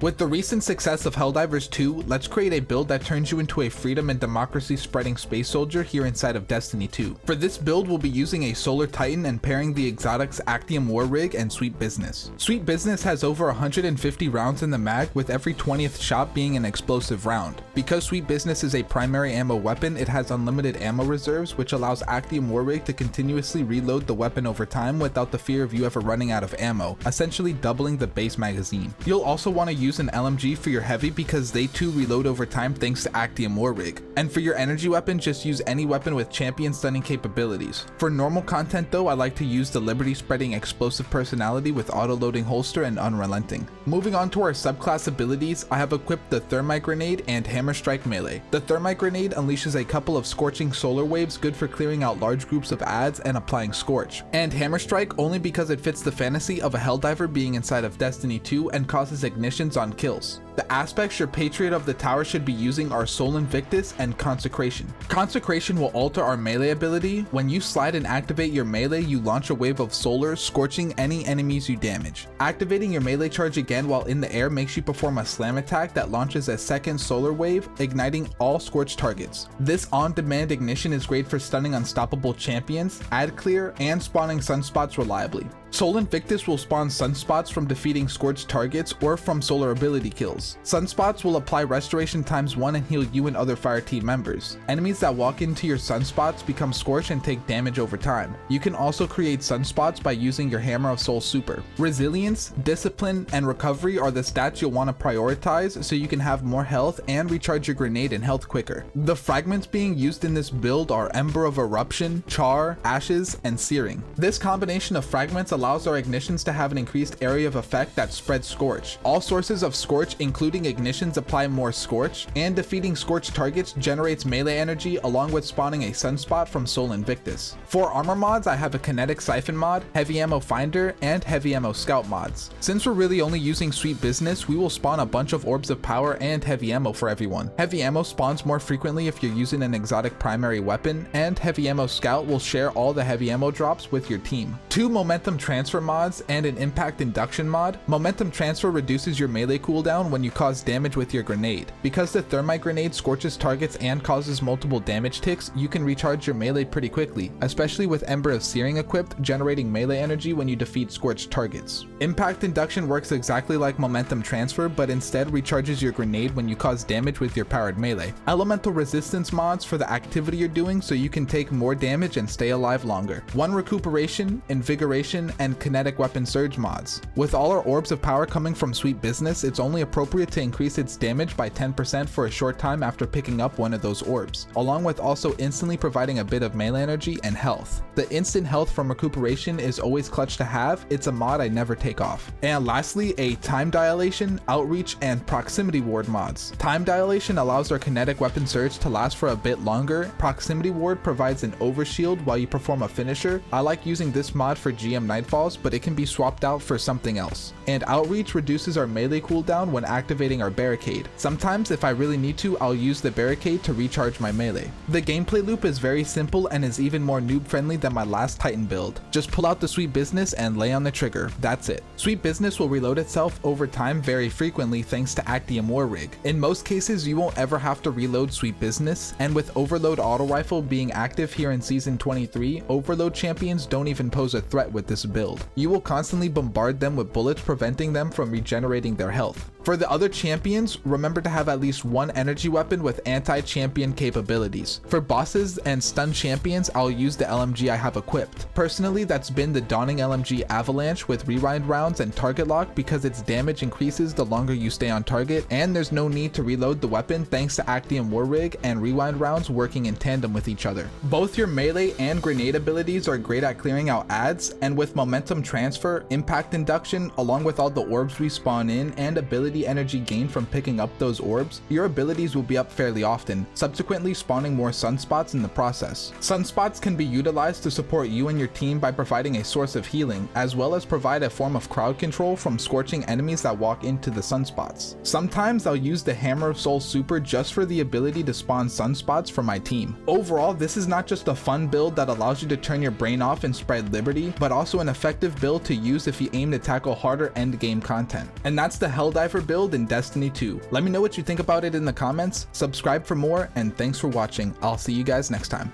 With the recent success of Helldivers 2, let's create a build that turns you into a freedom and democracy spreading space soldier here inside of Destiny 2. For this build, we'll be using a Solar Titan and pairing the exotics Actium War Rig and Sweet Business. Sweet Business has over 150 rounds in the mag, with every 20th shot being an explosive round. Because Sweet Business is a primary ammo weapon, it has unlimited ammo reserves, which allows Actium War Rig to continuously reload the weapon over time without the fear of you ever running out of ammo, essentially doubling the base magazine. You'll also want to use an LMG for your heavy because they too reload over time thanks to Actium War Rig. And for your energy weapon, just use any weapon with champion stunning capabilities. For normal content though, I like to use the Liberty spreading explosive personality with auto-loading holster and unrelenting. Moving on to our subclass abilities, I have equipped the Thermite Grenade and Hammer Strike melee. The Thermite Grenade unleashes a couple of scorching solar waves good for clearing out large groups of adds and applying Scorch. And Hammer Strike only because it fits the fantasy of a Helldiver being inside of Destiny 2 and causes ignitions on kills. The aspects your Patriot of the Tower should be using are Sol Invictus and Consecration. Consecration will alter our melee ability. When you slide and activate your melee, you launch a wave of solar, scorching any enemies you damage. Activating your melee charge again while in the air makes you perform a slam attack that launches a second solar wave, igniting all scorched targets. This on-demand ignition is great for stunning unstoppable champions, ad clear, and spawning sunspots reliably. Sol Invictus will spawn sunspots from defeating scorched targets or from solar ability kills. Sunspots will apply restoration ×1 and heal you and other fire team members. Enemies that walk into your sunspots become scorched and take damage over time. You can also create sunspots by using your Hammer of Soul super. Resilience, discipline, and recovery are the stats you'll want to prioritize so you can have more health and recharge your grenade and health quicker. The fragments being used in this build are Ember of Eruption, Char, Ashes, and Searing. This combination of fragments allows our ignitions to have an increased area of effect that spreads Scorch. All sources of Scorch, including ignitions, apply more Scorch, and defeating scorched targets generates melee energy along with spawning a sunspot from Sol Invictus. For armor mods, I have a Kinetic Siphon mod, Heavy Ammo Finder, and Heavy Ammo Scout mods. Since we're really only using Sweet Business, we will spawn a bunch of Orbs of Power and Heavy Ammo for everyone. Heavy Ammo spawns more frequently if you're using an exotic primary weapon, and Heavy Ammo Scout will share all the Heavy Ammo drops with your team. 2 Momentum Transfer mods and an Impact Induction mod. Momentum Transfer reduces your melee cooldown when you cause damage with your grenade. Because the Thermite Grenade scorches targets and causes multiple damage ticks, you can recharge your melee pretty quickly, especially with Ember of Searing equipped, generating melee energy when you defeat scorched targets. Impact Induction works exactly like Momentum Transfer, but instead recharges your grenade when you cause damage with your powered melee. Elemental Resistance mods for the activity you're doing so you can take more damage and stay alive longer. 1 Recuperation, Invigoration, and Kinetic Weapon Surge mods. With all our Orbs of Power coming from Sweet Business, it's only appropriate to increase its damage by 10% for a short time after picking up one of those orbs, along with also instantly providing a bit of melee energy and health. The instant health from Recuperation is always clutch to have. It's a mod I never take off. And lastly, a Time Dilation, Outreach, and Proximity Ward mods. Time Dilation allows our Kinetic Weapon Surge to last for a bit longer. Proximity Ward provides an overshield while you perform a finisher. I like using this mod for GM Nightfalls, but it can be swapped out for something else. And Outreach reduces our melee cooldown when activating our barricade. Sometimes if I really need to, I'll use the barricade to recharge my melee. The gameplay loop is very simple and is even more noob friendly than my last Titan build. Just pull out the Sweet Business and lay on the trigger. That's it. Sweet Business will reload itself over time very frequently thanks to Actium War Rig. In most cases, you won't ever have to reload Sweet Business, and with Overload Auto Rifle being active here in Season 23, Overload champions don't even pose a threat with this build. You will constantly bombard them with bullets, preventing them from regenerating their health. For the other champions, remember to have at least 1 energy weapon with anti-champion capabilities. For bosses and stun champions, I'll use the LMG I have equipped. Personally, that's been the Dawning LMG Avalanche with rewind rounds and target lock because its damage increases the longer you stay on target, and there's no need to reload the weapon thanks to Actium War Rig and rewind rounds working in tandem with each other. Both your melee and grenade abilities are great at clearing out adds, and with Momentum Transfer, Impact Induction, along with all the orbs we spawn in and ability energy gained from picking up those orbs, your abilities will be up fairly often, subsequently spawning more sunspots in the process. Sunspots can be utilized to support you and your team by providing a source of healing, as well as provide a form of crowd control from scorching enemies that walk into the sunspots. Sometimes I'll use the Hammer of Soul super just for the ability to spawn sunspots for my team. Overall, this is not just a fun build that allows you to turn your brain off and spread liberty, but also an effective build to use if you aim to tackle harder endgame content. And that's the Helldiver Helldiver build in Destiny 2. Let me know what you think about it in the comments, subscribe for more, and thanks for watching. I'll see you guys next time.